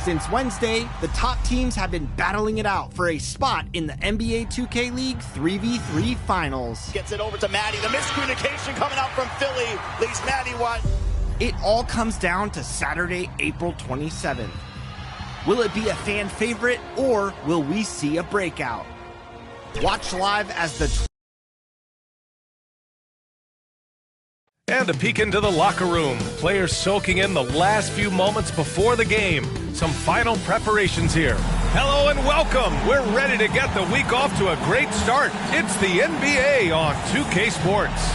Since Wednesday, the top teams have been battling it out for a spot in the NBA 2K League 3v3 Finals. Gets it over to Maddie. The miscommunication coming out from Philly leaves Maddie wide. It all comes down to Saturday, April 27th. Will it be a fan favorite, or will we see a breakout? Watch live as the... And a peek into the locker room. Players soaking in the last few moments before the game. Some final preparations here. Hello and welcome. We're ready to get the week off to a great start. It's the NBA on 2K Sports.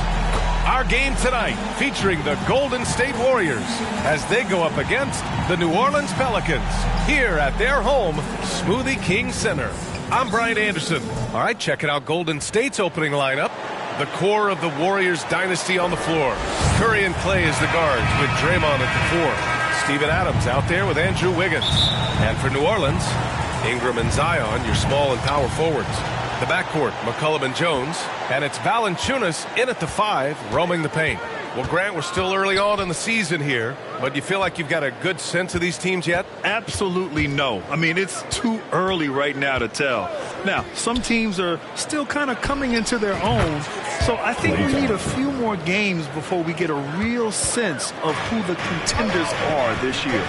Our game tonight featuring the Golden State Warriors as they go up against the New Orleans Pelicans here at their home, Smoothie King Center. I'm Brian Anderson. All right, checking out Golden State's opening lineup. The core of the Warriors dynasty on the floor. Curry and Clay as the guards with Draymond at the 4. Steven Adams out there with Andrew Wiggins. And for New Orleans, Ingram and Zion, your small and power forwards. The backcourt, McCollum and Jones. And it's Valanciunas in at the 5, roaming the paint. Well, Grant, we're still early on in the season here, but you feel like you've got a good sense of these teams yet? Absolutely no. I mean, it's too early right now to tell. Now, some teams are still kind of coming into their own, so I think we need a few more games before we get a real sense of who the contenders are this year.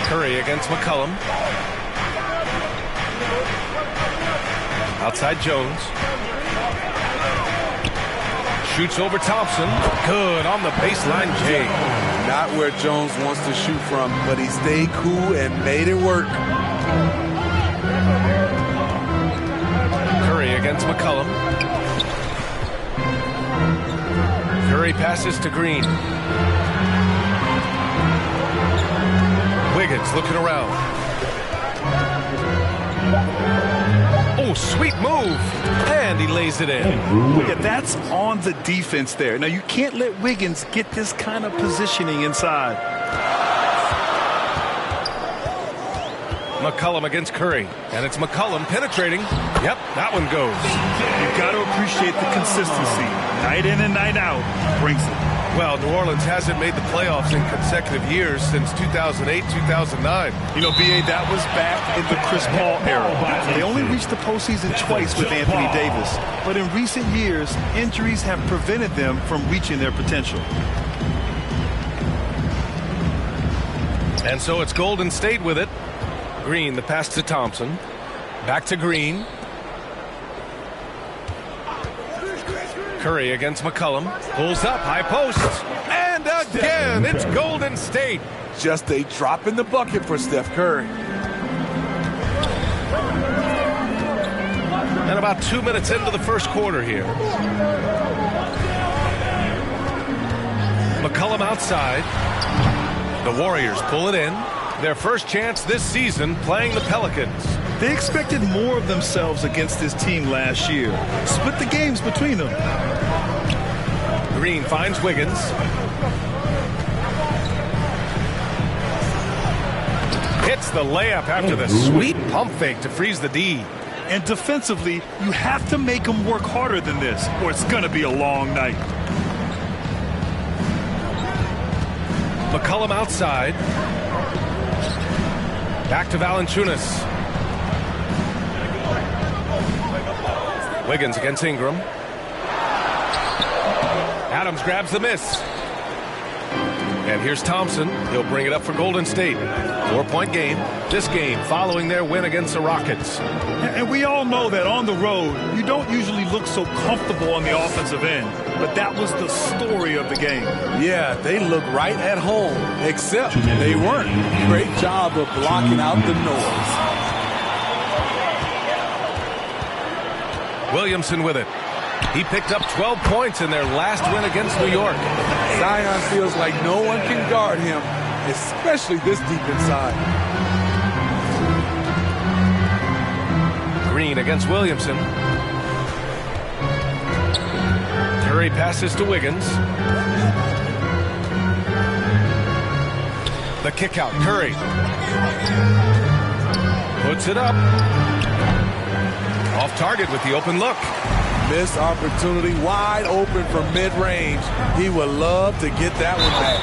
Curry against McCollum. Outside Jones. Shoots over Thompson. Good on the baseline, Jay. Not where Jones wants to shoot from, but he stayed cool and made it work. Curry against McCollum. Curry passes to Green. Wiggins looking around. Oh, sweet move. And he lays it in. Yeah, that's on the defense there. Now, you can't let Wiggins get this kind of positioning inside. McCollum against Curry. And it's McCollum penetrating. Yep, that one goes. You've got to appreciate the consistency. Night in and night out, brings it. Well, New Orleans hasn't made the playoffs in consecutive years since 2008, 2009. You know, B.A., that was back in the Chris Paul era. They only reached the postseason twice with Anthony Davis. But in recent years, injuries have prevented them from reaching their potential. And so it's Golden State with it. Green, the pass to Thompson. Back to Green. Curry against McCollum. Pulls up, high post. And again, it's Golden State. Just a drop in the bucket for Steph Curry. And about 2 minutes into the first quarter here. McCollum outside. The Warriors pull it in. Their first chance this season playing the Pelicans. They expected more of themselves against this team last year. Split the games between them. Green finds Wiggins. Hits the layup after the sweet pump fake to freeze the D. And defensively, you have to make them work harder than this, or it's going to be a long night. McCollum outside. Back to Valanciunas. Wiggins against Ingram. Adams grabs the miss. And here's Thompson. He'll bring it up for Golden State. 4-point game. This game following their win against the Rockets. And we all know that on the road, you don't usually look so comfortable on the offensive end. But that was the story of the game. Yeah, they look right at home, except they weren't. Great job of blocking out the noise. Williamson with it. He picked up 12 points in their last win against New York. Zion feels like no one can guard him, especially this deep inside. Green against Williamson. Curry passes to Wiggins. The kick out, Curry. Puts it up. Off target with the open look. Missed opportunity, wide open from mid-range. He would love to get that one back.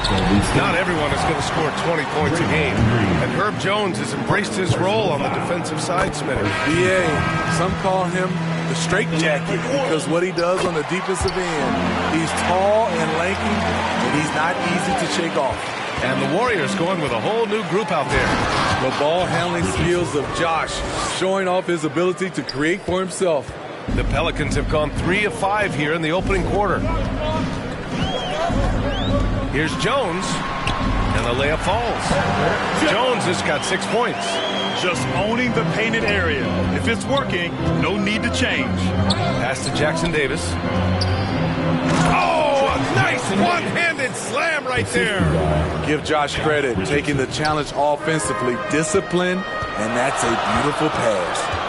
Not everyone is going to score 20 points a game. And Herb Jones has embraced his role on the defensive side, Smitty. BA, some call him the straitjacket because what he does on the defensive end, he's tall and lanky, and he's not easy to shake off. And the Warriors going with a whole new group out there. The ball handling skills of Josh, showing off his ability to create for himself. The Pelicans have gone 3 of 5 here in the opening quarter. Here's Jones, and the layup falls. Jones has got 6 points. Just owning the painted area. If it's working, no need to change. Pass to Jackson Davis. Oh, a nice one-handed slam right there. Give Josh credit, taking the challenge offensively, discipline, and that's a beautiful pass.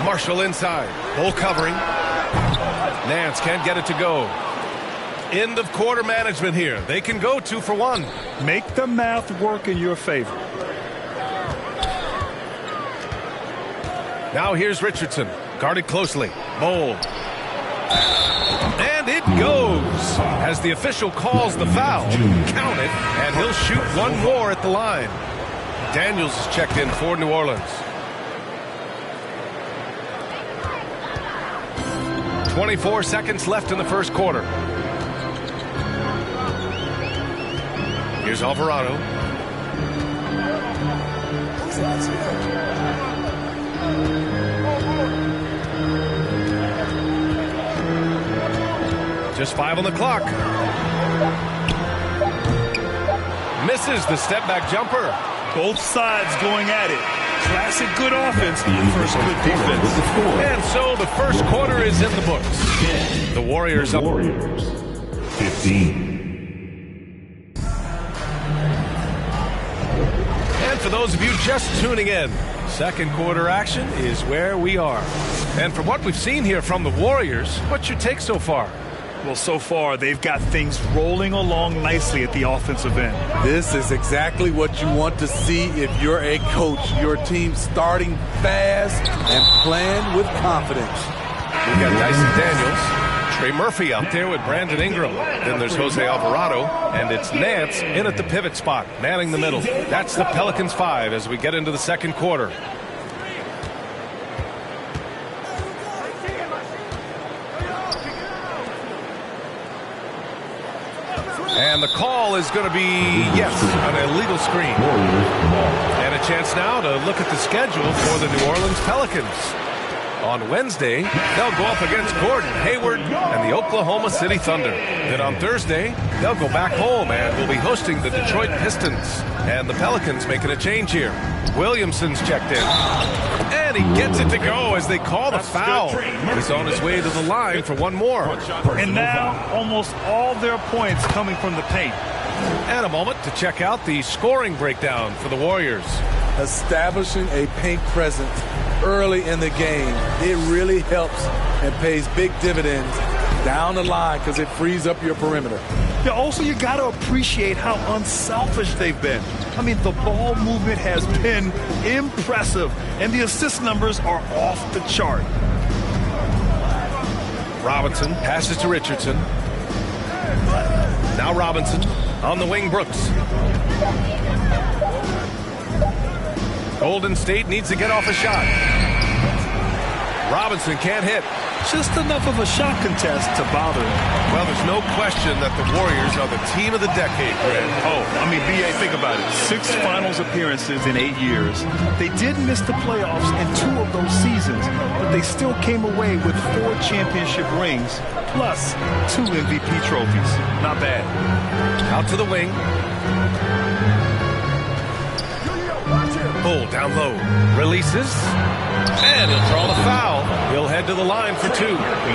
Marshall inside. Bull covering. Nance can't get it to go. End of quarter management here. They can go 2 for 1. Make the math work in your favor. Now here's Richardson. Guarded closely. Bowl. And it goes. As the official calls the foul. Count it. And he'll shoot one more at the line. Daniels is checked in for New Orleans. 24 seconds left in the first quarter. Here's Alvarado. Just 5 on the clock. Misses the step-back jumper. Both sides going at it. Classic good offense versus good defense. And so the first quarter is in the books. The Warriors up 15. And for those of you just tuning in, second quarter action is where we are. And from what we've seen here from the Warriors, what's your take so far? Well, so far, they've got things rolling along nicely at the offensive end. This is exactly what you want to see if you're a coach. Your team starting fast and playing with confidence. We've got Dyson Daniels, Trey Murphy out there with Brandon Ingram. Then there's Jose Alvarado, and it's Nance in at the pivot spot, manning the middle. That's the Pelicans 5 as we get into the second quarter. And the call is going to be, yes, an illegal screen. And a chance now to look at the schedule for the New Orleans Pelicans. On Wednesday, they'll go up against Gordon Hayward and the Oklahoma City Thunder. Then on Thursday, they'll go back home and will be hosting the Detroit Pistons. And the Pelicans making a change here. Williamson's checked in. And he gets it to go as they call the foul. He's on his way to the line for one more. And now, almost all their points coming from the paint. And a moment to check out the scoring breakdown for the Warriors. Establishing a paint presence early in the game, it really helps and pays big dividends down the line because it frees up your perimeter. Yeah, also, you got to appreciate how unselfish they've been. I mean, the ball movement has been impressive, and the assist numbers are off the chart. Robinson passes to Richardson. Now Robinson on the wing, Brooks. Golden State needs to get off a shot. Robinson can't hit. Just enough of a shot contest to bother him. Well, there's no question that the Warriors are the team of the decade, Grant. Oh, I mean, B.A., think about it. 6 finals appearances in 8 years. They did miss the playoffs in 2 of those seasons, but they still came away with 4 championship rings, plus 2 MVP trophies. Not bad. Out to the wing. Bull down low. Releases. And he'll draw the foul. He'll head to the line for 2.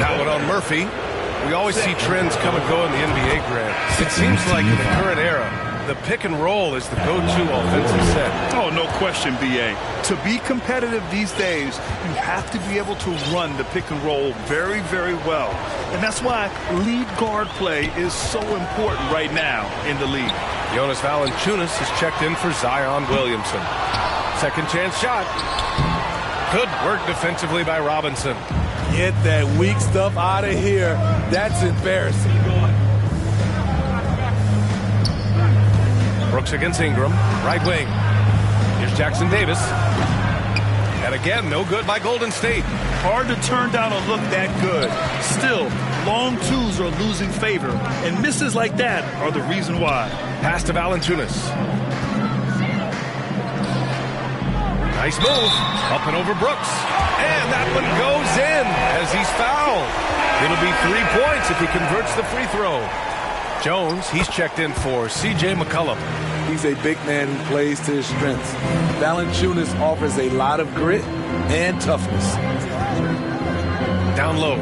That one on Murphy. We always see trends come and go in the NBA, Grant. It seems like in the current era, the pick and roll is the go-to offensive set. Oh, no question, B.A. To be competitive these days, you have to be able to run the pick and roll very, very well. And that's why lead guard play is so important right now in the league. Jonas Valanciunas is checked in for Zion Williamson. Second chance shot. Good work defensively by Robinson. Get that weak stuff out of here. That's embarrassing. Brooks against Ingram. Right wing. Here's Jackson Davis. And again, no good by Golden State. Hard to turn down a look that good. Still, long twos are losing favor, and misses like that are the reason why. Pass to Valanciunas. Nice move. Up and over Brooks. And that one goes in as he's fouled. It'll be 3 points if he converts the free throw. Jones, he's checked in for C.J. McCollum. He's a big man who plays to his strengths. Valanciunas offers a lot of grit and toughness. Down low.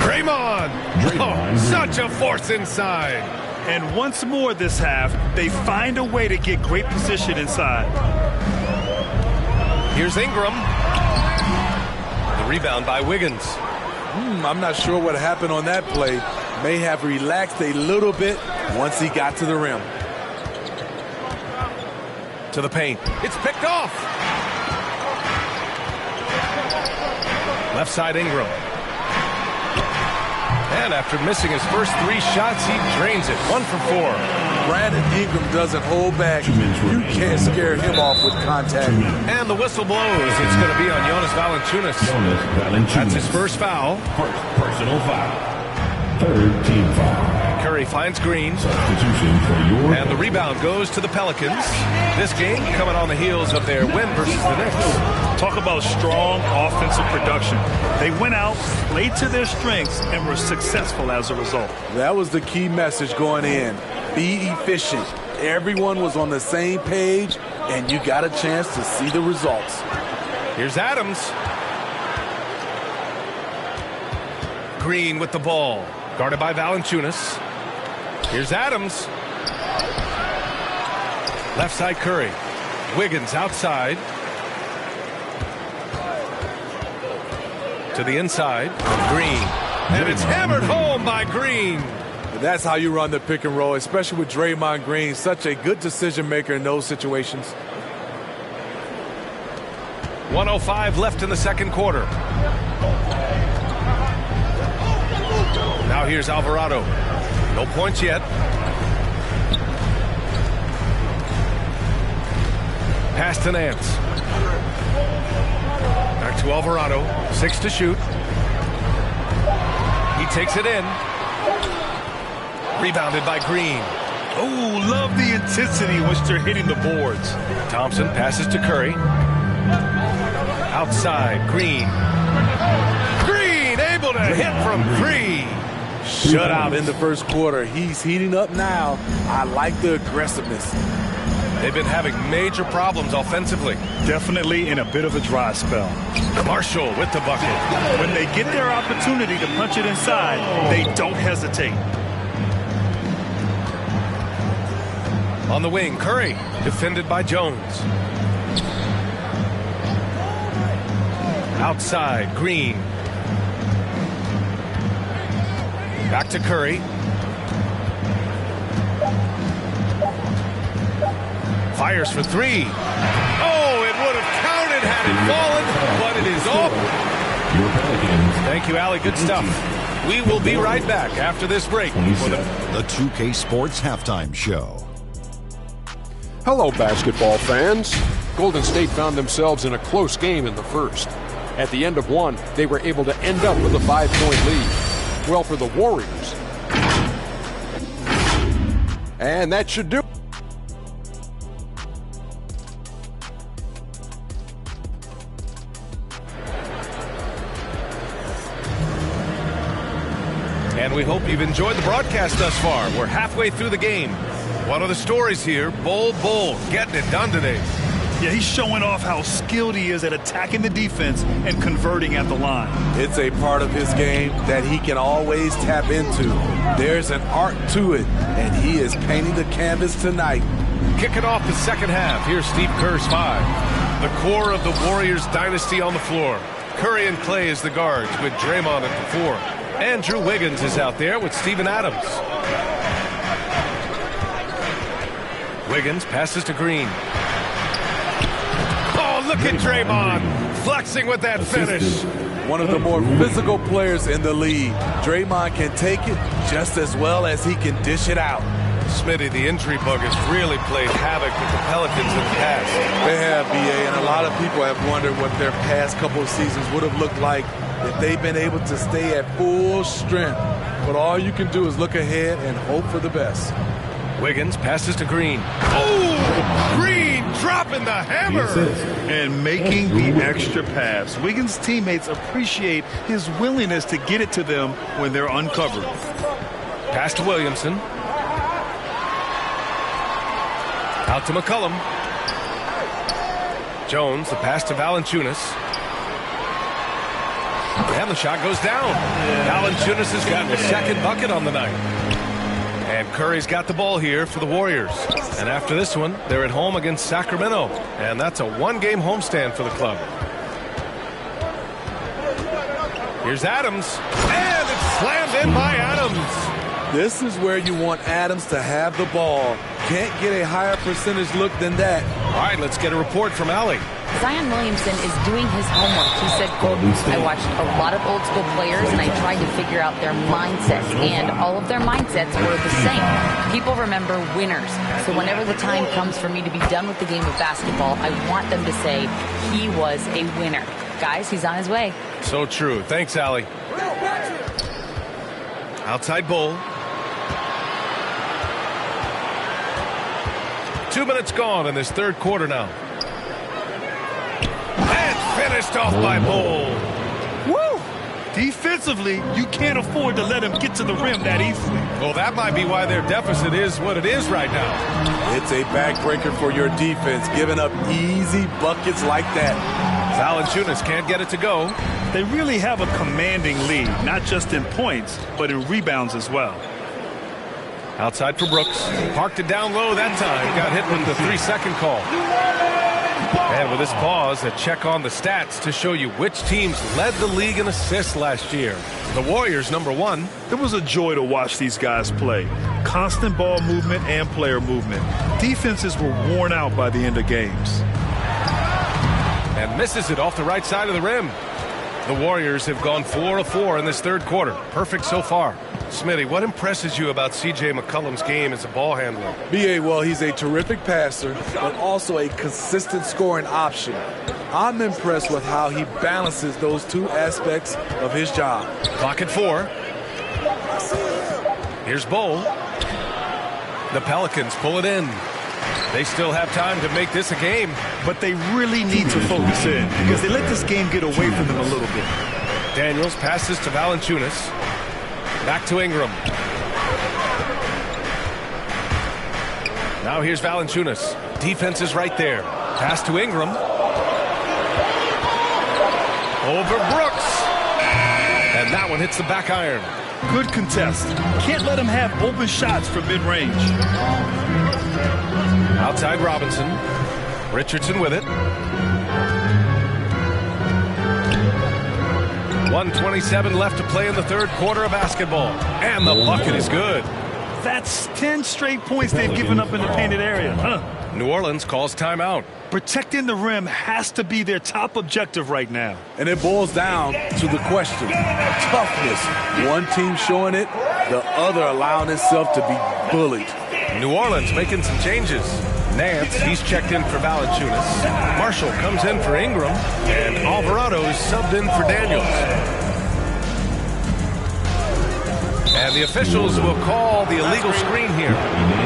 Draymond. Oh, such a force inside. And once more this half, they find a way to get great position inside. Here's Ingram. The rebound by Wiggins. I'm not sure what happened on that play. May have relaxed a little bit once he got to the rim. To the paint. It's picked off. Left side Ingram. And after missing his first 3 shots, he drains it. 1 for 4. Brandon Ingram doesn't hold back. You can't scare him off with contact. And the whistle blows. It's going to be on Jonas Valanciunas. That's his first foul. Personal foul. 3rd team foul. Curry finds Green. Substitution for your... And the rebound goes to the Pelicans. This game coming on the heels of their win versus the Knicks. Talk about strong offensive production. They went out, played to their strengths, and were successful as a result. That was the key message going in. Be efficient. Everyone was on the same page, and you got a chance to see the results. Here's Adams. Green with the ball. Guarded by Valanciunas. Here's Adams. Left side Curry. Wiggins outside. To the inside. Green. And it's hammered home by Green. That's how you run the pick and roll, especially with Draymond Green. Such a good decision maker in those situations. 1:05 left in the second quarter. Now here's Alvarado. No points yet. Pass to Nance. Back to Alvarado. 6 to shoot. He takes it in. Rebounded by Green. Oh, love the intensity in which they're hitting the boards. Thompson passes to Curry. Outside, Green. Green able to hit from 3. Shut out in the first quarter. He's heating up now. I like the aggressiveness. They've been having major problems offensively. Definitely in a bit of a dry spell. Marshall with the bucket. When they get their opportunity to punch it inside, they don't hesitate. On the wing, Curry, defended by Jones. Outside, Green. Back to Curry. Fires for 3. Oh, it would have counted had it fallen, but it is off. Your Pelicans. Thank you, Allie. Good stuff. We will be right back after this break for the 2K Sports Halftime Show. Hello, basketball fans. Golden State found themselves in a close game in the first. At the end of one, they were able to end up with a 5-point lead. Well, for the Warriors. And that should do it. And we hope you've enjoyed the broadcast thus far. We're halfway through the game. One of the stories here, Bol getting it done today. Yeah, he's showing off how skilled he is at attacking the defense and converting at the line. It's a part of his game that he can always tap into. There's an art to it, and he is painting the canvas tonight. Kicking off the second half, here's Steve Kerr's 5. The core of the Warriors dynasty on the floor. Curry and Clay as the guards with Draymond at the 4. Andrew Wiggins is out there with Steven Adams. Wiggins passes to Green. Look at Draymond flexing with that finish. One of the more physical players in the league. Draymond can take it just as well as he can dish it out. Smitty, the injury bug has really played havoc with the Pelicans in the past. They have, BA, and a lot of people have wondered what their past couple of seasons would have looked like if they've been able to stay at full strength. But all you can do is look ahead and hope for the best. Wiggins passes to Green. Oh, Green dropping the hammer. And making the extra pass. Wiggins' teammates appreciate his willingness to get it to them when they're uncovered. Pass to Williamson. Out to McCollum. Jones, the pass to Valanciunas. And the shot goes down. Valanciunas has gotten his second bucket on the night. And Curry's got the ball here for the Warriors. And after this one, they're at home against Sacramento. And that's a one-game homestand for the club. Here's Adams. And it's slammed in by Adams. This is where you want Adams to have the ball. Can't get a higher percentage look than that. All right, let's get a report from Allie. Zion Williamson is doing his homework. He said, quote, I watched a lot of old school players and I tried to figure out their mindsets, and all of their mindsets were the same. People remember winners. So whenever the time comes for me to be done with the game of basketball, I want them to say he was a winner. Guys, he's on his way. So true. Thanks, Allie. Outside Bull. 2 minutes gone in this third quarter now. And finished off by Bull. Woo! Defensively, you can't afford to let him get to the rim that easily. Well, that might be why their deficit is what it is right now. It's a backbreaker for your defense, giving up easy buckets like that. Valanciunas can't get it to go. They really have a commanding lead, not just in points, but in rebounds as well. Outside for Brooks. Parked it down low that time. Got hit with the 3-second call. And with this pause, a check on the stats to show you which teams led the league in assists last year. The Warriors, number 1. It was a joy to watch these guys play. Constant ball movement and player movement. Defenses were worn out by the end of games. And misses it off the right side of the rim. The Warriors have gone 4 of 4 in this third quarter. Perfect so far. Smitty, what impresses you about C.J. McCollum's game as a ball handler? B.A., well, he's a terrific passer, but also a consistent scoring option. I'm impressed with how he balances those two aspects of his job. Clock at 4. Here's Bull. The Pelicans pull it in. They still have time to make this a game. But they really need to focus in because they let this game get away from them a little bit. Daniels passes to Valanciunas. Back to Ingram. Now here's Valanciunas. Defense is right there. Pass to Ingram. Over Brooks. And that one hits the back iron. Good contest. Can't let him have open shots from mid-range. Outside Robinson. Richardson with it. 1:27 left to play in the third quarter of basketball. And the bucket is good. That's 10 straight points they've given up in the painted area. New Orleans calls timeout. Protecting the rim has to be their top objective right now. And it boils down to the question. Toughness. One team showing it, the other allowing itself to be bullied. New Orleans making some changes. Nance, he's checked in for Valanciunas. Marshall comes in for Ingram. And Alvarado's subbed in for Daniels. And the officials will call the illegal screen here.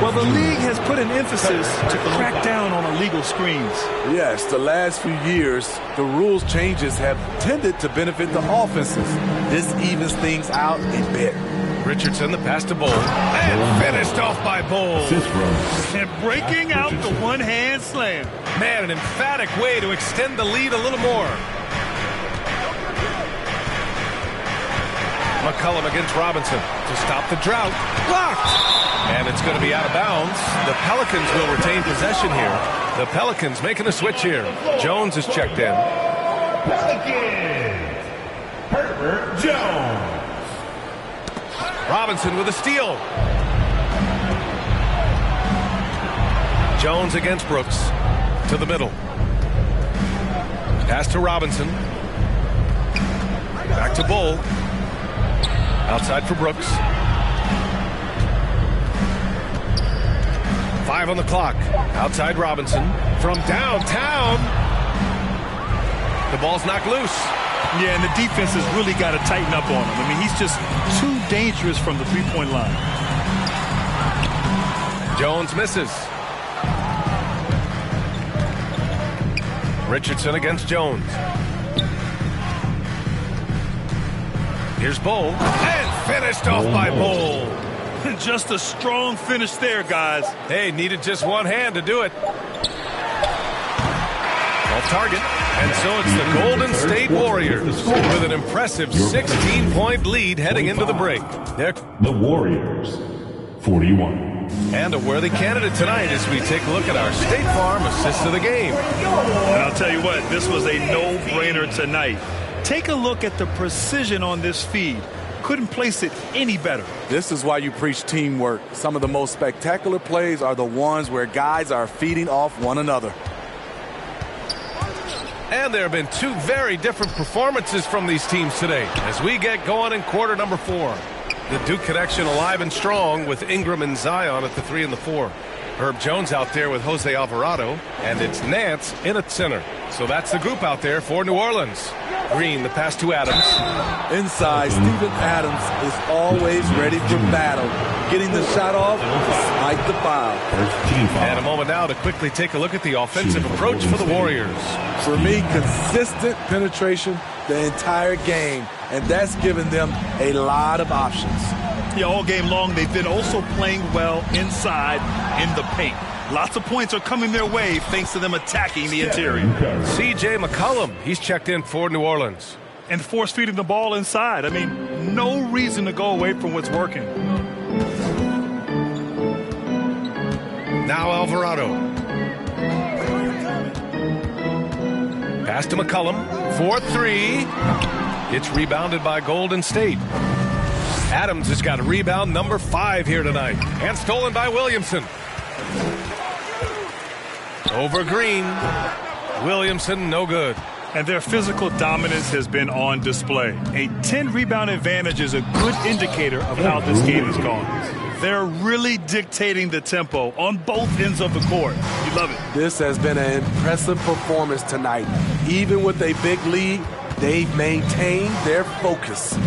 Well, the league has put an emphasis to crack down on illegal screens. Yes, the last few years, the rules changes have tended to benefit the offenses. This evens things out a bit. Richardson, the pass to Bull. And finished off by Bull. And breaking out the one-hand slam. Man, an emphatic way to extend the lead a little more. McCollum against Robinson to stop the drought. Blocked! And it's going to be out of bounds. The Pelicans will retain possession here. The Pelicans making a switch here. Jones is checked in. Pelicans, Herbert Jones. Robinson with a steal. Jones against Brooks. To the middle. Pass to Robinson. Back to Bull. Outside for Brooks. 5 on the clock. Outside Robinson. From downtown. The ball's knocked loose. Yeah, and the defense has really got to tighten up on him. I mean, he's just too dangerous from the three-point line. Jones misses. Richardson against Jones. Here's Bull. And finished off by Bull. Just a strong finish there, guys. Hey, needed just one hand to do it. Off target. And so it's the Golden State Warriors with an impressive 16-point lead heading into the break. The Warriors, 41. And a worthy candidate tonight as we take a look at our State Farm assist of the game. And I'll tell you what, this was a no-brainer tonight. Take a look at the precision on this feed. Couldn't place it any better. This is why you preach teamwork. Some of the most spectacular plays are the ones where guys are feeding off one another. And there have been two very different performances from these teams today as we get going in quarter number 4. The Duke connection alive and strong with Ingram and Zion at the 3 and the 4. Herb Jones out there with Jose Alvarado, and it's Nance in at center. So that's the group out there for New Orleans. Green, the pass to Adams. Inside, Steven Adams is always ready for battle. Getting the shot off despite the foul. And a moment now to quickly take a look at the offensive approach for the Warriors. For me, consistent penetration the entire game, and that's given them a lot of options. Yeah, all game long, they've been also playing well inside in the paint. Lots of points are coming their way thanks to them attacking the interior. C.J. McCollum, he's checked in for New Orleans. And force feeding the ball inside. I mean, no reason to go away from what's working. Now Alvarado. Pass to McCollum. 4-3. It's rebounded by Golden State. Adams has got a rebound number 5 here tonight. And stolen by Williamson. Over Green. Williamson, no good. And their physical dominance has been on display. A 10-rebound advantage is a good indicator of how this game has gone. They're really dictating the tempo on both ends of the court. You love it. This has been an impressive performance tonight. Even with a big lead, they've maintained their focus.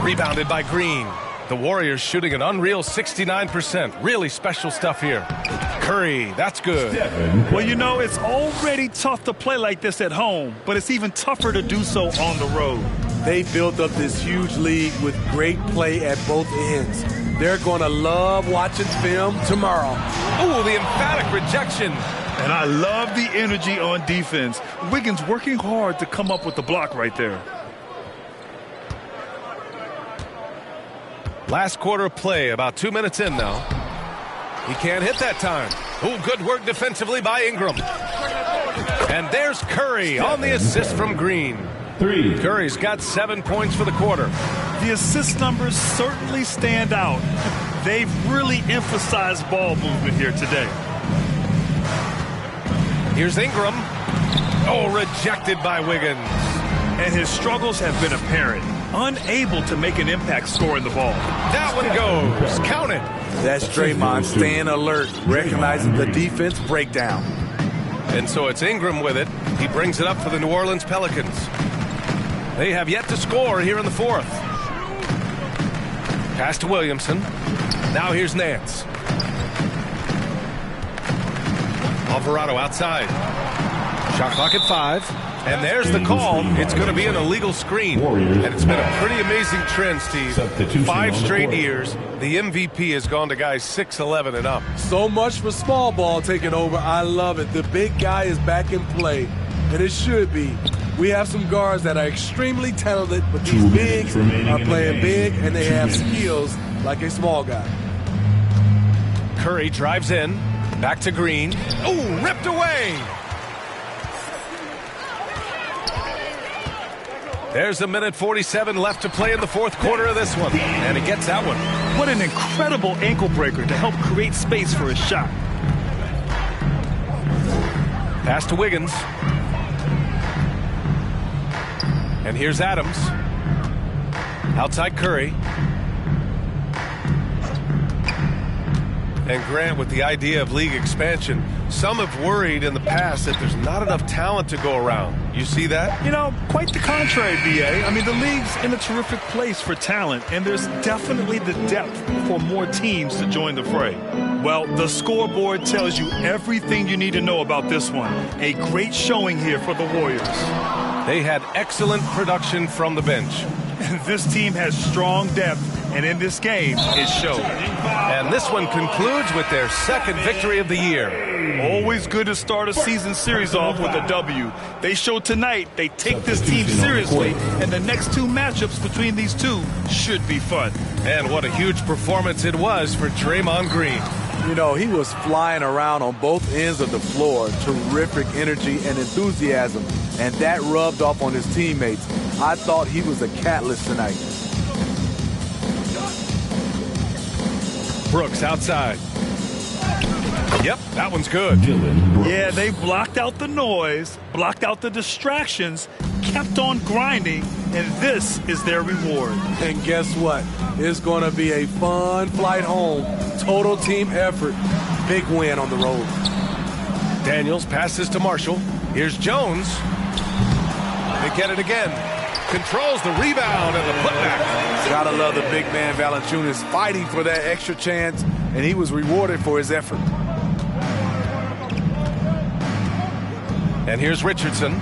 Rebounded by Green. The Warriors shooting an unreal 69%. Really special stuff here. Curry, that's good. Well, you know, it's already tough to play like this at home, but it's even tougher to do so on the road. They built up this huge lead with great play at both ends. They're going to love watching film tomorrow. Ooh, the emphatic rejection. And I love the energy on defense. Wiggins working hard to come up with the block right there. Last quarter of play, about 2 minutes in now. He can't hit that time. Ooh, good work defensively by Ingram. And there's Curry on the assist from Green. 3. Curry's got 7 points for the quarter. The assist numbers certainly stand out. They've really emphasized ball movement here today. Here's Ingram. Oh, rejected by Wiggins. And his struggles have been apparent. Unable to make an impact scoring the ball. That one goes. Count it. That's Draymond staying alert, recognizing the defense breakdown. And so it's Ingram with it. He brings it up for the New Orleans Pelicans. They have yet to score here in the 4th. Pass to Williamson. Now here's Nance. Alvarado outside. Shot clock at 5. And there's the call. It's going to be an illegal screen. And it's been a pretty amazing trend, Steve. 5 straight years, the MVP has gone to guys 6'11" and up. So much for small ball taking over. I love it. The big guy is back in play, and it should be. We have some guards that are extremely talented, but these bigs are playing big, and they have skills like a small guy. Curry drives in. Back to Green. Oh, ripped away. There's a minute 47 left to play in the 4th quarter of this one. And he gets that one. What an incredible ankle breaker to help create space for his shot. Pass to Wiggins. And here's Adams. Outside Curry. And Grant, with the idea of league expansion, some have worried in the past that there's not enough talent to go around. You see that? You know, quite the contrary, BA. I mean, the league's in a terrific place for talent, and there's definitely the depth for more teams to join the fray. Well, the scoreboard tells you everything you need to know about this one. A great showing here for the Warriors. They had excellent production from the bench. This team has strong depth, and in this game, it showed. And this one concludes with their second victory of the year. Always good to start a season series off with a W. They showed tonight they take this team seriously, and the next two matchups between these two should be fun. And what a huge performance it was for Draymond Green. You know, he was flying around on both ends of the floor. Terrific energy and enthusiasm. And that rubbed off on his teammates. I thought he was a catalyst tonight. Brooks outside. Yep, that one's good. Yeah, they blocked out the noise, blocked out the distractions, kept on grinding, and this is their reward. And guess what? It's going to be a fun flight home. Total team effort. Big win on the road. Daniels passes to Marshall. Here's Jones. They get it again. Controls the rebound and the putback. Gotta love the big man Valanciunas fighting for that extra chance, and he was rewarded for his effort. And here's Richardson.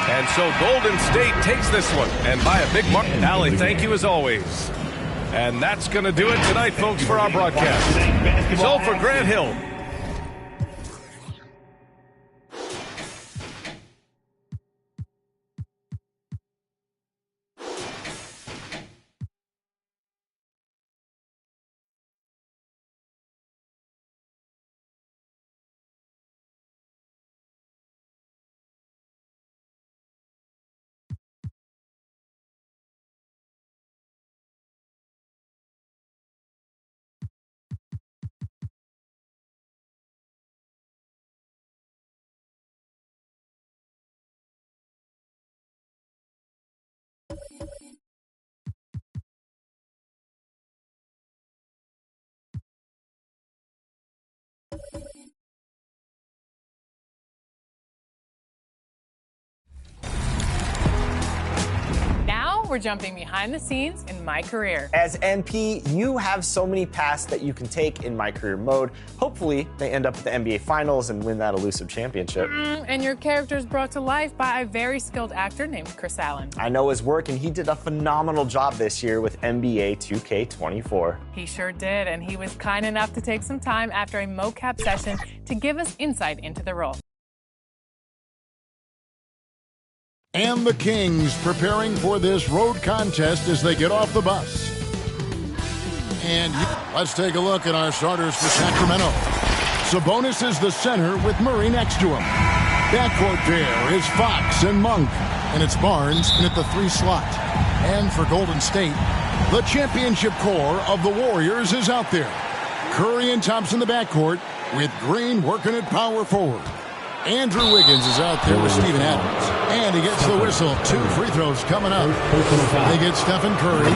And so Golden State takes this one, and by a big margin. Allie, thank you as always. And that's going to do it tonight, folks, for our broadcast. So for Grant Hill. We're jumping behind the scenes in My Career. As MP, you have so many paths that you can take in My Career mode. Hopefully, they end up at the NBA Finals and win that elusive championship. And your character is brought to life by a very skilled actor named Chris Allen. I know his work, and he did a phenomenal job this year with NBA 2K24. He sure did, and he was kind enough to take some time after a mocap session to give us insight into the role. And the Kings preparing for this road contest as they get off the bus. And let's take a look at our starters for Sacramento. Sabonis is the center with Murray next to him. Backcourt there is Fox and Monk. And it's Barnes in at the 3 slot. And for Golden State, the championship core of the Warriors is out there. Curry and Thompson in the backcourt with Green working at power forward. Andrew Wiggins is out there with Steven Adams. And he gets the whistle. 2 free throws coming up. They get Stephen Curry.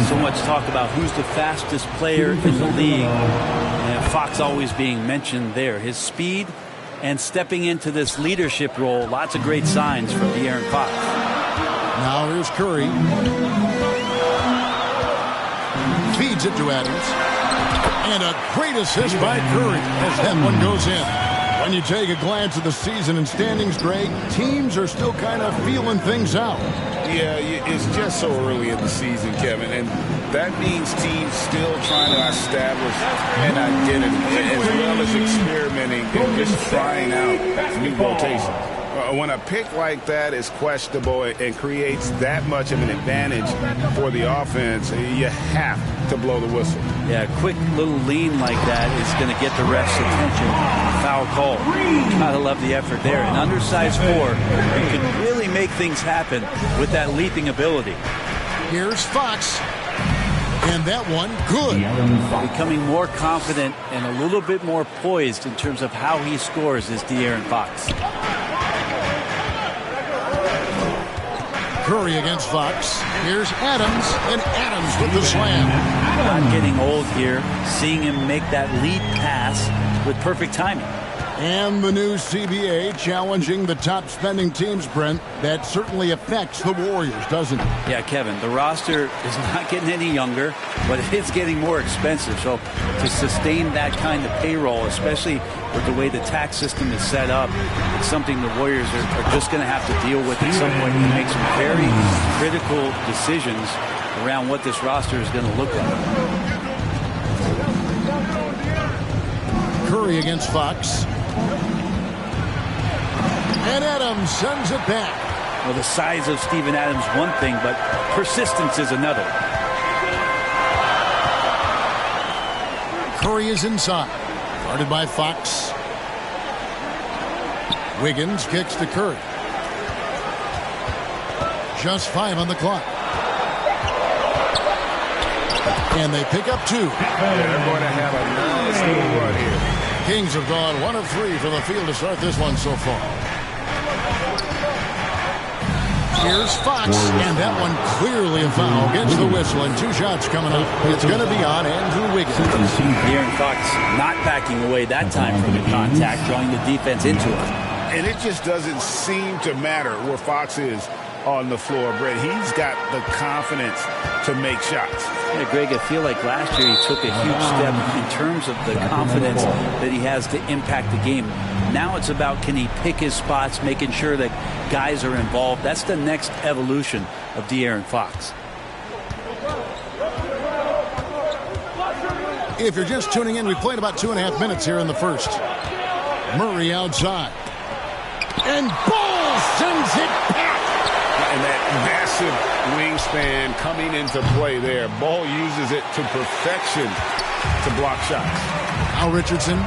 So much talk about who's the fastest player in the league. And Fox always being mentioned there. His speed and stepping into this leadership role. Lots of great signs from De'Aaron Fox. Now here's Curry. Feeds it to Adams. And a great assist by Curry as that one goes in. When you take a glance at the season and standings, Greg, teams are still kind of feeling things out. Yeah, it's just so early in the season, Kevin, and that means teams still trying to establish an identity as well as experimenting and just trying out new rotations. When a pick like that is questionable and creates that much of an advantage for the offense, you have to blow the whistle. Yeah, a quick little lean like that is going to get the ref's attention. Foul call. Gotta love the effort there. An undersized 4 can really make things happen with that leaping ability. Here's Fox. And that one, good. Becoming more confident and a little bit more poised in terms of how he scores is De'Aaron Fox. Curry against Fox. Here's Adams, and Adams with the slam. Not getting old here. Seeing him make that lead pass with perfect timing. And the new CBA challenging the top spending teams, Brent. That certainly affects the Warriors, doesn't it? Yeah, Kevin, the roster is not getting any younger, but it's getting more expensive. So to sustain that kind of payroll, especially with the way the tax system is set up, it's something the Warriors are just going to have to deal with at some point and make some very critical decisions around what this roster is going to look like. Curry against Fox. And Adams sends it back. Well, the size of Steven Adams one thing, but persistence is another. Curry is inside. Guarded by Fox. Wiggins kicks to Curry. Just 5 on the clock. And they pick up 2. They're going to have a nice little run here. Kings have gone 1 of 3 from the field to start this one so far. Here's Fox, and that one clearly a foul. Gets the whistle, and 2 shots coming up. It's going to be on Andrew Wiggins. De'Aaron Fox not backing away that time from the contact, drawing the defense into it. And it just doesn't seem to matter where Fox is on the floor, Brett. He's got the confidence to make shots. Yeah, Greg, I feel like last year he took a huge step in terms of the confidence that he has to impact the game. Now it's about, can he pick his spots, making sure that guys are involved. That's the next evolution of De'Aaron Fox. If you're just tuning in, we played about 2.5 minutes here in the first. Murray outside. And Ball sends it back. And that massive wingspan coming into play there. Ball uses it to perfection to block shots. Now Richardson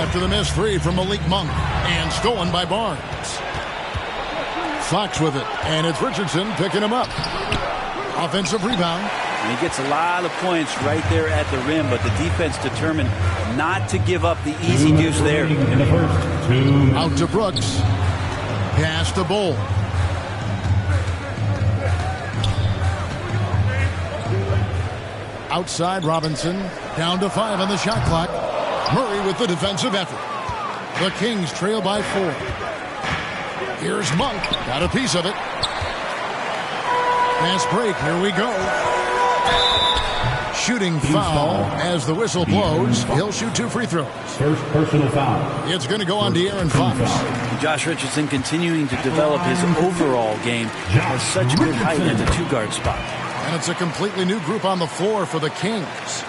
after the miss free from Malik Monk. And stolen by Barnes. Fox with it. And it's Richardson picking him up. Offensive rebound. And he gets a lot of points right there at the rim, but the defense determined not to give up the easy deuce there. Out to Brooks. Pass to Bull. Outside Robinson. Down to 5 on the shot clock. Murray with the defensive effort. The Kings trail by 4. Here's Monk. Got a piece of it. Fast break. Here we go. Shooting foul as the whistle blows. He'll shoot 2 free throws. First personal foul. It's going to go on De'Aaron Fox. Josh Richardson continuing to develop his overall game. Has such good height at the 2-guard spot. And it's a completely new group on the floor for the Kings.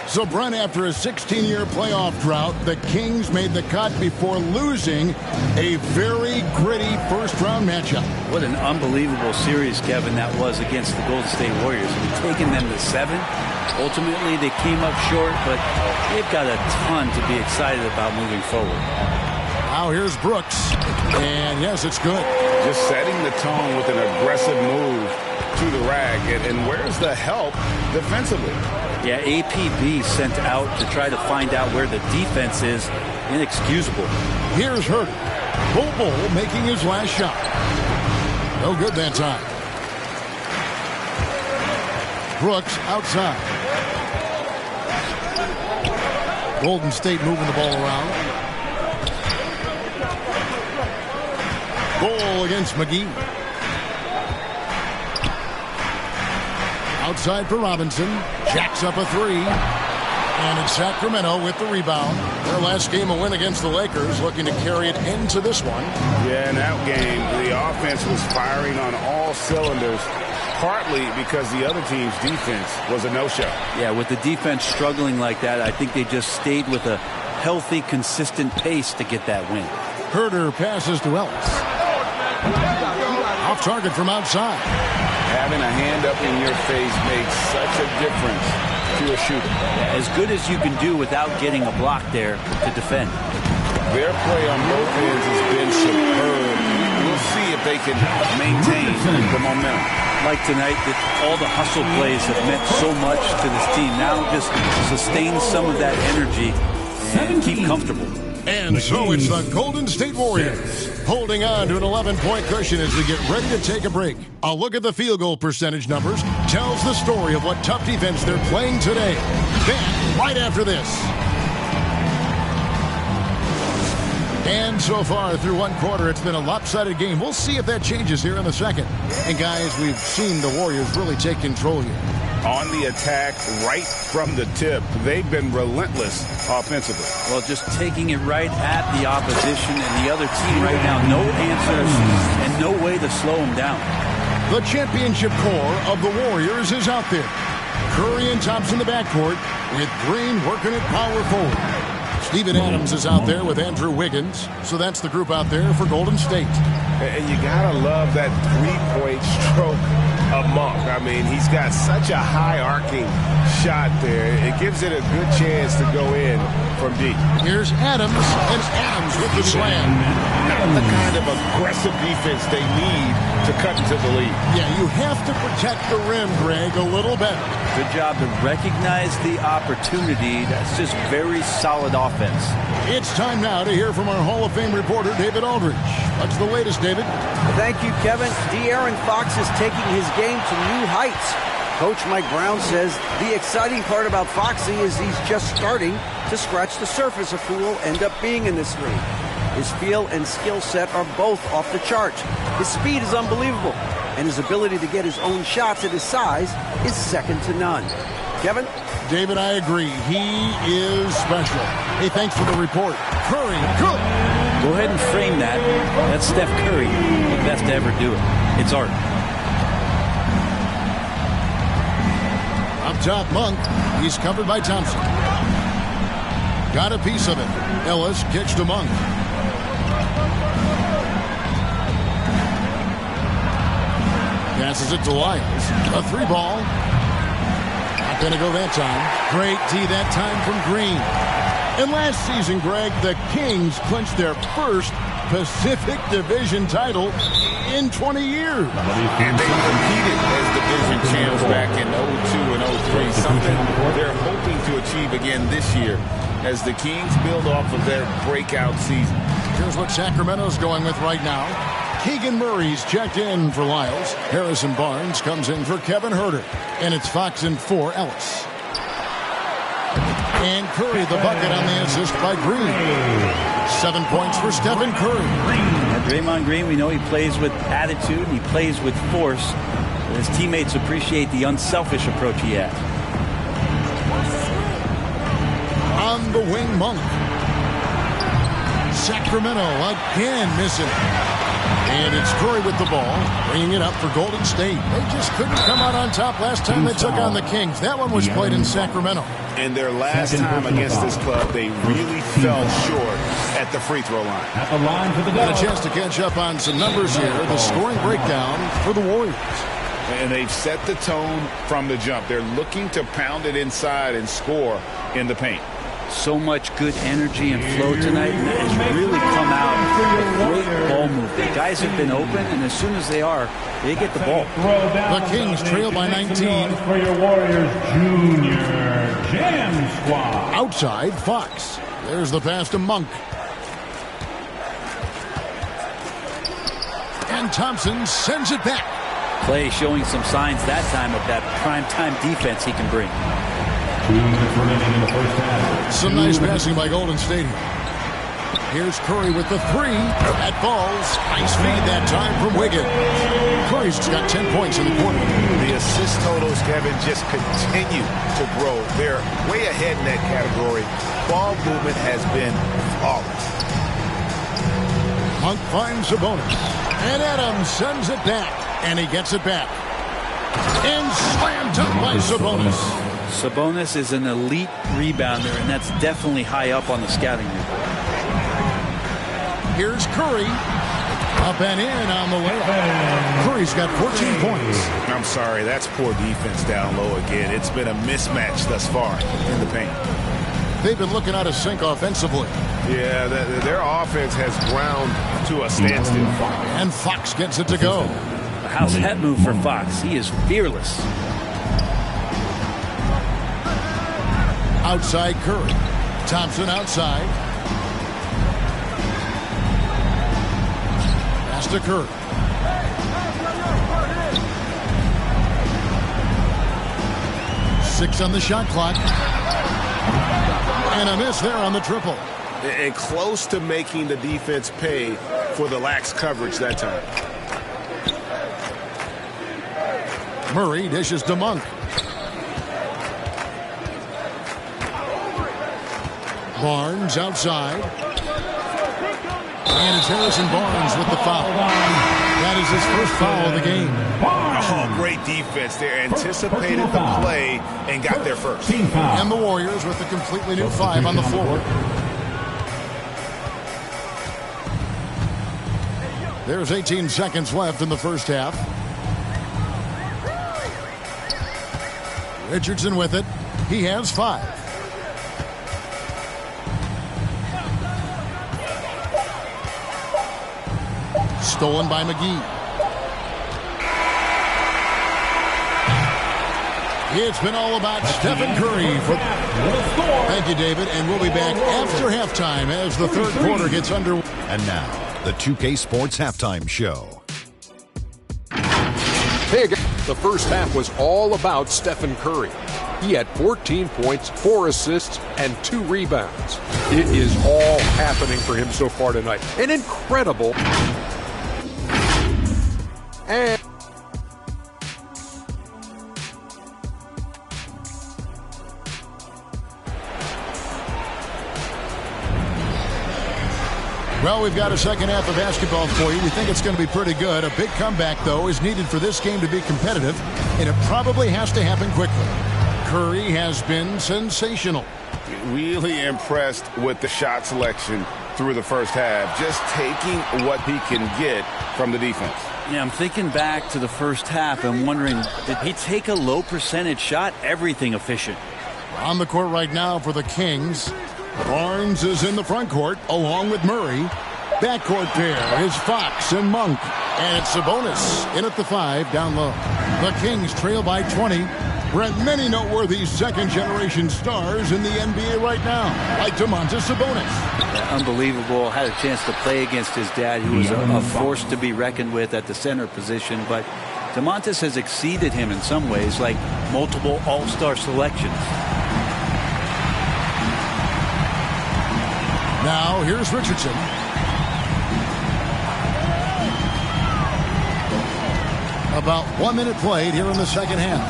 So, Brent, after a 16-year playoff drought, the Kings made the cut before losing a very gritty first-round matchup. What an unbelievable series, Kevin, that was against the Golden State Warriors. I mean, taking them to 7. Ultimately, they came up short, but they've got a ton to be excited about moving forward. Now here's Brooks. And, yes, it's good. Just setting the tone with an aggressive move to the rag. And where's the help defensively? Yeah, APB sent out to try to find out where the defense is. Inexcusable. Here's Herter. Bull making his last shot. No good that time. Brooks outside. Golden State moving the ball around. Bull against McGee. Outside for Robinson. Jacks up a 3. And it's Sacramento with the rebound. Their last game a win against the Lakers, looking to carry it into this one. Yeah, in that game, the offense was firing on all cylinders, partly because the other team's defense was a no-show. Yeah, with the defense struggling like that, I think they just stayed with a healthy, consistent pace to get that win. Herter passes to Ellis. Off target from outside. Having a hand up in your face makes such a difference to a shooter. As good as you can do without getting a block there to defend. Their play on both ends has been superb. We'll see if they can maintain the momentum. like tonight that all the hustle plays have meant so much to this team. Now just sustain some of that energy and keep comfortable. And so it's the Golden State Warriors holding on to an 11-point cushion as we get ready to take a break. A look at the field goal percentage numbers tells the story of what tough defense they're playing today. Back right after this. And so far through one quarter, it's been a lopsided game. We'll see if that changes here in the second. And guys, we've seen the Warriors really take control here. On the attack, right from the tip. They've been relentless offensively. Well, just taking it right at the opposition and the other team right now. No answers and no way to slow them down. The championship core of the Warriors is out there. Curry and Thompson in the backcourt with Green working at power forward. Steven Adams is out there with Andrew Wiggins. So that's the group out there for Golden State. And you gotta love that three-point stroke of Monk. I mean, he's got such a high arcing shot there. It gives it a good chance to go in from deep. Here's Adams, and Adams with the slam. Not the kind of aggressive defense they need to cut into the lead. Yeah, you have to protect the rim, Greg, a little better. Good job to recognize the opportunity. That's just very solid offense. It's time now to hear from our Hall of Fame reporter, David Aldridge. What's the latest, David? Thank you, Kevin. De'Aaron Fox is taking his game to new heights. Coach Mike Brown says the exciting part about Foxy is he's just starting to scratch the surface of who will end up being in this league. His feel and skill set are both off the charts. His speed is unbelievable, and his ability to get his own shots at his size is second to none. Kevin? David, I agree. He is special. Hey, thanks for the report. Curry, good. Go ahead and frame that. That's Steph Curry, the best to ever do it. It's art. Up top, Monk. He's covered by Thompson. Got a piece of it. Ellis kicks to Monk. Passes it to Lyles. A three ball. Not going to go that time. Great D that time from Green. And last season, Greg, the Kings clinched their first Pacific Division title in 20 years. And they competed as division champs back in 02 and 03. Something they're hoping to achieve again this year as the Kings build off of their breakout season. Here's what Sacramento's going with right now. Keegan Murray's checked in for Lyles. Harrison Barnes comes in for Kevin Huerter. And it's Fox in for Ellis. And Curry the bucket on the assist by Green. 7 points for Stephen Curry. And Draymond Green, we know he plays with attitude, he plays with force. His teammates appreciate the unselfish approach he has. On the wing, Monk. Sacramento again missing. And it's Curry with the ball, bringing it up for Golden State. They just couldn't come out on top last time they took on the Kings. That one was played in Sacramento. And their last time against this club, they really fell short at the free throw line. At the line for the Got a chance to catch up on some numbers here. The scoring breakdown for the Warriors. And they've set the tone from the jump. They're looking to pound it inside and score in the paint. So much good energy and flow tonight, and that has really come out with great ball movement. Guys have been open, and as soon as they are, they get the ball. The Kings trail by 19. For your Warriors Junior Jam Squad. Outside, Fox. There's the pass to Monk. And Thompson sends it back. Clay showing some signs that time of that prime-time defense he can bring. 2 minutes remaining in the first half. Some nice passing by Golden State. Here's Curry with the three. That falls. Nice feed that time from Wiggins. Curry's got 10 points in the quarter. The assist totals, Kevin, just continue to grow. They're way ahead in that category. Ball movement has been flawless. Monk finds a bonus. And Adams sends it back. And he gets it back. And slammed up by Sabonis. Sabonis is an elite rebounder, and that's definitely high up on the scouting report. Here's Curry. Up and in on the layup. Curry's got 14 points. I'm sorry, that's poor defense down low again. It's been a mismatch thus far in the paint. They've been looking out of sync offensively. Yeah, their offense has ground to a standstill. And Fox gets it to go. how's that move for Fox? He is fearless. Outside Curry. Thompson outside. Pass to Curry. Six on the shot clock. And a miss there on the triple. And close to making the defense pay for the lax coverage that time. Murray dishes to Monk. Barnes outside. And it's Harrison Barnes with the foul. That is his first foul of the game. Oh, great defense there. Anticipated the play and got there first. And the Warriors with a completely new 5 on the floor. There's 18 seconds left in the first half. Richardson with it. He has 5. Stolen by McGee. It's been all about Stephen Curry. Thank you, David. And we'll be back after halftime as the third quarter gets underway. And now, the 2K Sports Halftime Show. Hey again, the first half was all about Stephen Curry. He had 14 points, 4 assists, and 2 rebounds. It is all happening for him so far tonight. An incredible... And... Well, we've got a second half of basketball for you. We think it's going to be pretty good. A big comeback, though, is needed for this game to be competitive, and it probably has to happen quickly. Curry has been sensational. Really impressed with the shot selection through the first half, just taking what he can get from the defense. Yeah, I'm thinking back to the first half and wondering, did he take a low percentage shot? Everything efficient. On the court right now for the Kings. Barnes is in the front court along with Murray. Backcourt pair is Fox and Monk. And it's Sabonis in at the 5 down low. The Kings trail by 20. Brent, many noteworthy second-generation stars in the NBA right now, like Domantas Sabonis. Yeah, unbelievable. Had a chance to play against his dad, who was a force to be reckoned with at the center position. But Domantas has exceeded him in some ways, like multiple all-star selections. Now, here's Richardson. About 1 minute played here in the second half.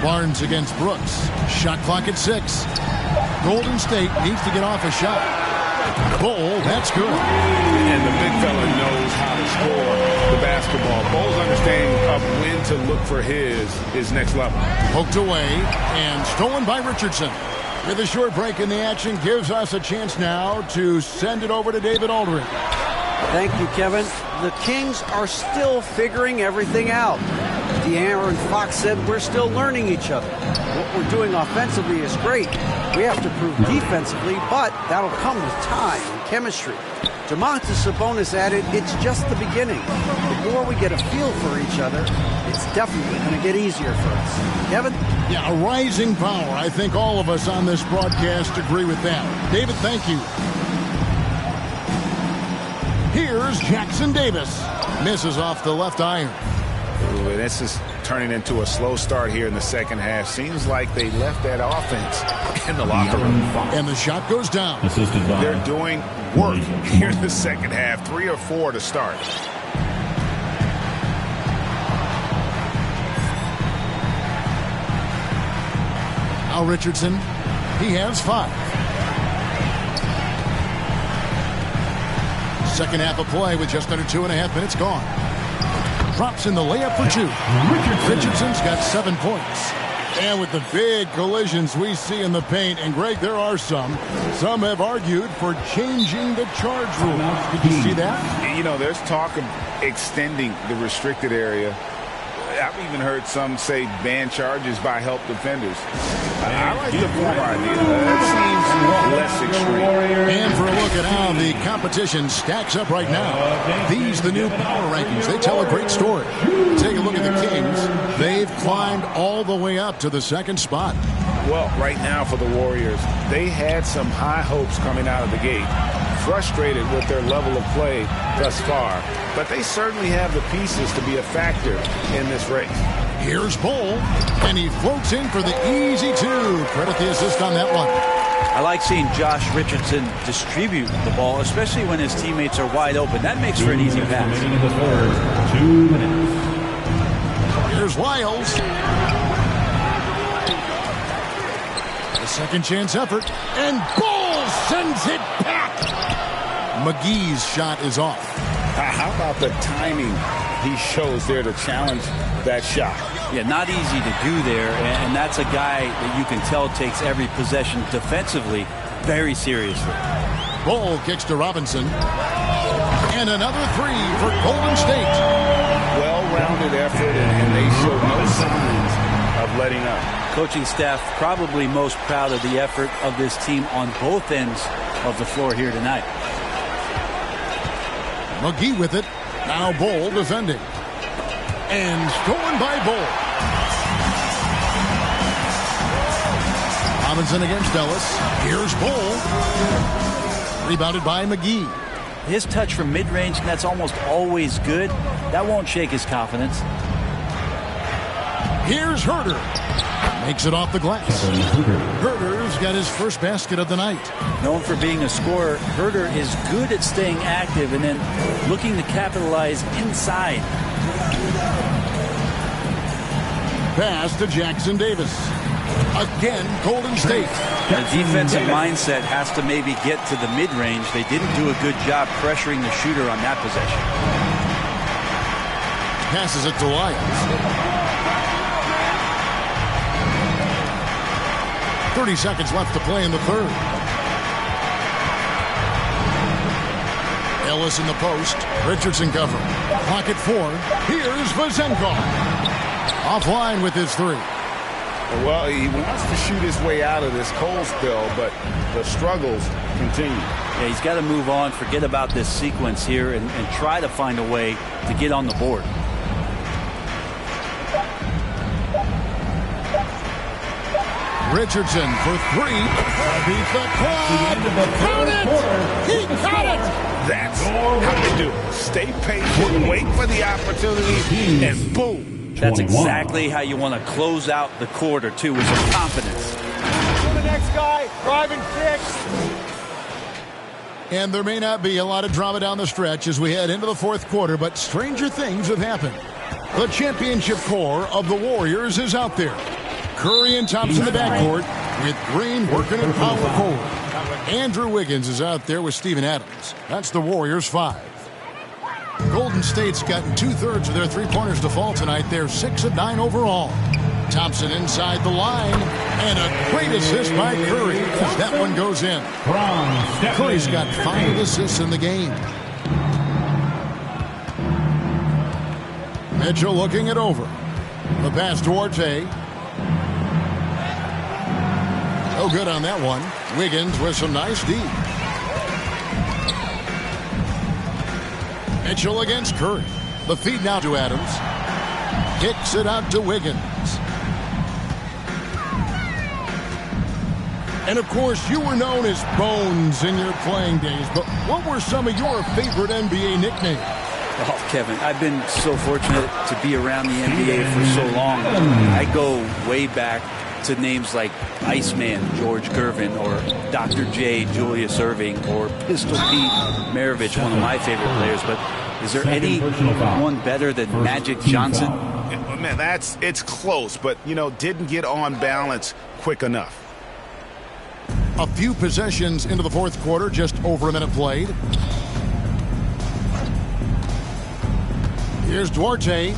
Barnes against Brooks. Shot clock at 6. Golden State needs to get off a shot. Bull, that's good. And the big fella knows how to score the basketball. Bull's understanding of when to look for his next level. Poked away and stolen by Richardson. With a short break in the action, gives us a chance now to send it over to David Aldridge. Thank you, Kevin. The Kings are still figuring everything out. De'Aaron Fox said we're still learning each other. What we're doing offensively is great. We have to prove defensively, but that'll come with time and chemistry. Domantas Sabonis added, it's just the beginning. The more we get a feel for each other, it's definitely going to get easier for us. Kevin? Yeah, a rising power. I think all of us on this broadcast agree with that. David, thank you. Here's Jackson Davis. Misses off the left iron. Ooh, and this is turning into a slow start here in the second half. Seems like they left that offense in the locker room. And the shot goes down. They're doing work here in the second half. 3 or 4 to start. Al Richardson, he has 5. Second half of play with just under 2.5 minutes gone. Drops in the layup for 2. Richardson's got 7 points. And with the big collisions we see in the paint, and Greg, there are some have argued for changing the charge rule. Did you see that? You know, there's talk of extending the restricted area I've even heard some say ban charges by help defenders. I like the former idea. That seems less extreme. And for a look at how the competition stacks up right now, these the new power rankings. They tell a great story. Take a look at the Kings. They've climbed all the way up to the second spot. Well, right now for the Warriors, they had some high hopes coming out of the gate. Frustrated with their level of play thus far, but they certainly have the pieces to be a factor in this race. Here's Bull, and he floats in for the easy two. Credit the assist on that one. I like seeing Josh Richardson distribute the ball, especially when his teammates are wide open. That makes for an easy pass. 2 minutes. Here's Lyles. A second chance effort, and Bull sends it back. McGee's shot is off. How about the timing he shows there to challenge that shot? Yeah, not easy to do there, and that's a guy that you can tell takes every possession defensively very seriously. Bull kicks to Robinson. And another three for Golden State. Well-rounded effort, and they show no signs of letting up. Coaching staff probably most proud of the effort of this team on both ends of the floor here tonight. McGee with it. Now Bull defending. And stolen by Bull. Robinson against Ellis. Here's Bull. Rebounded by McGee. His touch from mid-range, and that's almost always good. That won't shake his confidence. Here's Herter. Makes it off the glass. Herter's got his first basket of the night. Known for being a scorer, Herter is good at staying active and then looking to capitalize inside. Pass to Jackson Davis. Again, Golden State. The defensive mindset has to maybe get to the mid-range. They didn't do a good job pressuring the shooter on that possession. Passes it to Lyles. 30 seconds left to play in the third. Ellis in the post. Richardson covering. Clock at 4. Here's Vazenkov. Offline with his three. Well, he wants to shoot his way out of this cold spell, but the struggles continue. Yeah, he's got to move on, forget about this sequence here, and try to find a way to get on the board. Richardson for three. Beats the clock. Count it. He got it. That's how you do it. Stay patient, wait for the opportunity, and boom. That's exactly how you want to close out the quarter, too, with some confidence. To the next guy, drive and kick. And there may not be a lot of drama down the stretch as we head into the fourth quarter, but stranger things have happened. The championship core of the Warriors is out there. Curry and Thompson in the backcourt with Green working at power forward. Andrew Wiggins is out there with Steven Adams. That's the Warriors' 5. Golden State's gotten 2/3 of their three-pointers to fall tonight. They're 6 of 9 overall. Thompson inside the line, and a great assist by Curry as that one goes in. Curry's got 5 assists in the game. Mitchell looking it over. The pass to Duarte. No good on that one. Wiggins with some nice D. Mitchell against Curry. The feed now to Adams. Kicks it out to Wiggins. And, of course, you were known as Bones in your playing days, but what were some of your favorite NBA nicknames? Oh, Kevin, I've been so fortunate to be around the NBA for so long. I go way back to names like Iceman, George Gervin, or Dr. J, Julius Erving, or Pistol Pete Maravich, one of my favorite players. But is there anyone better than Magic Johnson? Man, it's close, but, didn't get on balance quick enough. A few possessions into the fourth quarter, just over a minute played. Here's Duarte.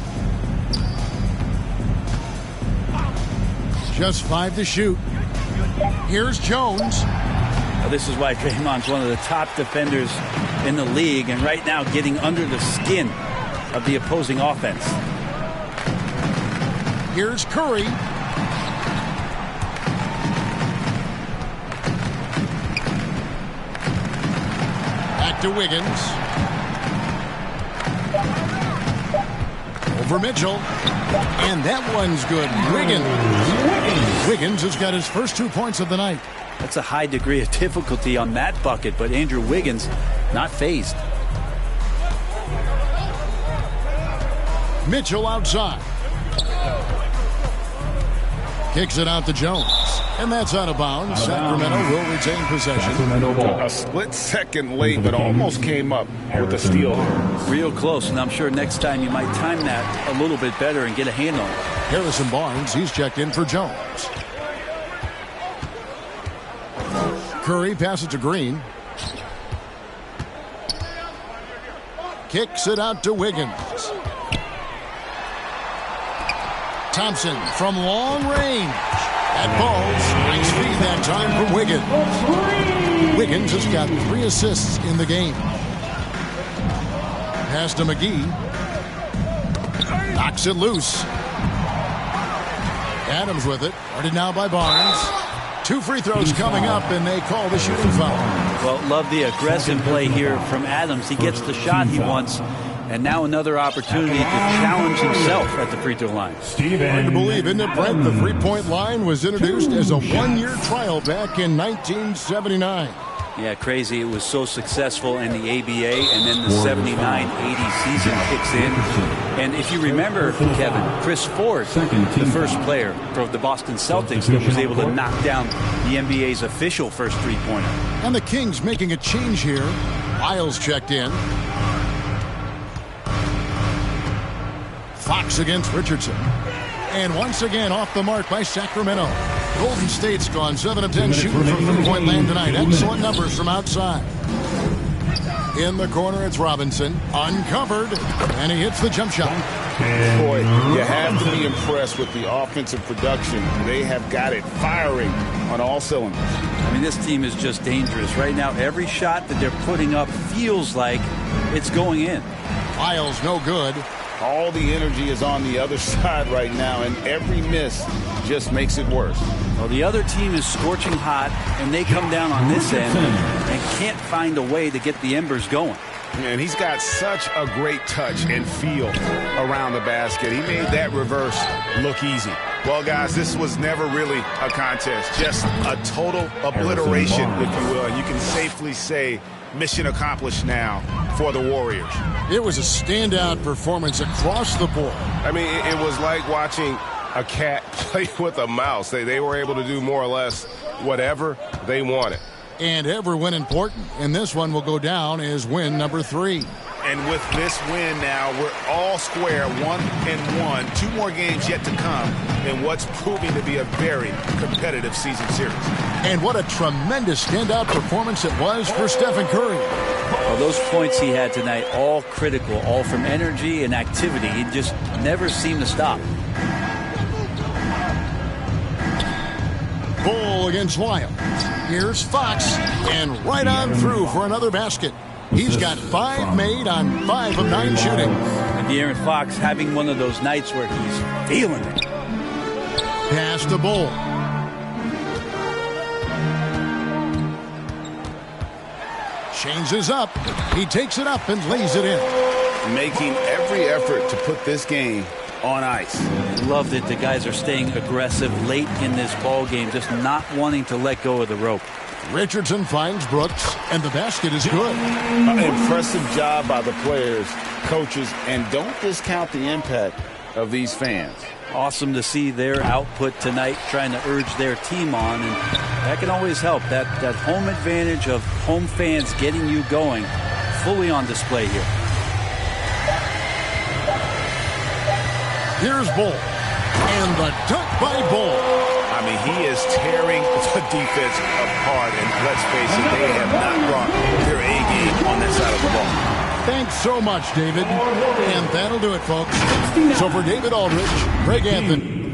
Just 5 to shoot. Here's Jones. This is why Draymond's one of the top defenders in the league, and right now getting under the skin of the opposing offense. Here's Curry. Back to Wiggins. Over Mitchell. And that one's good. Wiggins has got his first 2 points of the night. That's a high degree of difficulty on that bucket, but Andrew Wiggins not phased. Mitchell outside. Kicks it out to Jones. And that's out of bounds. Sacramento will retain possession. A split second late, but almost came up with a steal. Real close, and I'm sure next time you might time that a little bit better and get a hand on it. Harrison Barnes, he's checked in for Jones. Curry passes to Green. Kicks it out to Wiggins. Thompson from long range. That ball's nice feed that time from Wiggins. Wiggins has got 3 assists in the game. Pass to McGee. Knocks it loose. Adams with it. Guarded now by Barnes. 2 free throws coming up, and they call the shooting foul. Well, love the aggressive play here from Adams. He gets the shot he wants, and now another opportunity to challenge himself at the free throw line. Hard to believe, isn't it, Brent? The three-point line was introduced as a 1-year trial back in 1979. Yeah, crazy. It was so successful in the ABA, and then the 79-80 season kicks in. And if you remember, Kevin, Chris Ford, the first player for the Boston Celtics that was able to knock down the NBA's official first three-pointer. And the Kings making a change here. Miles checked in. Fox against Richardson. And once again off the mark by Sacramento. Golden State's gone 7 of 10 shooting from three-point land tonight. Excellent numbers from outside. In the corner, it's Robinson. Uncovered. And he hits the jump shot. Boy, you have to be impressed with the offensive production. They have got it firing on all cylinders. I mean, this team is just dangerous. Right now, every shot that they're putting up feels like it's going in. Miles, no good. All the energy is on the other side right now, and every miss just makes it worse. Well, the other team is scorching hot, and they come down on this end and can't find a way to get the embers going. And he's got such a great touch and feel around the basket. He made that reverse look easy. Well, guys, this was never really a contest, just a total obliteration, if you will. And you can safely say mission accomplished now for the Warriors. It was a standout performance across the board. I mean, it was like watching a cat play with a mouse. They were able to do more or less whatever they wanted. And every win important, and this one will go down as win number 3. And with this win now, we're all square, 1-1. 2 more games yet to come in what's proving to be a very competitive season series. And what a tremendous standout performance it was for Stephen Curry. Well, those points he had tonight, all critical, all from energy and activity. He just never seemed to stop. Bull against Wild. Here's Fox, and right on through for another basket. He's got 5 made on 5 of 9 shooting. And De'Aaron Fox having one of those nights where he's feeling it. Pass to Bull. Changes up. He takes it up and lays it in. Making every effort to put this game on ice. Loved it. The guys are staying aggressive late in this ball game, just not wanting to let go of the rope. Richardson finds Brooks, and the basket is good. Impressive job by the players, coaches, and don't discount the impact of these fans. Awesome to see their output tonight, trying to urge their team on, and that can always help. That home advantage of home fans getting you going, fully on display here. Here's Bull, and the dunk by Bull. I mean, he is tearing the defense apart, and let's face it, they have not brought their A game on that side of the ball. Thanks so much, David. And that'll do it, folks. So for David Aldridge, Greg Anthony,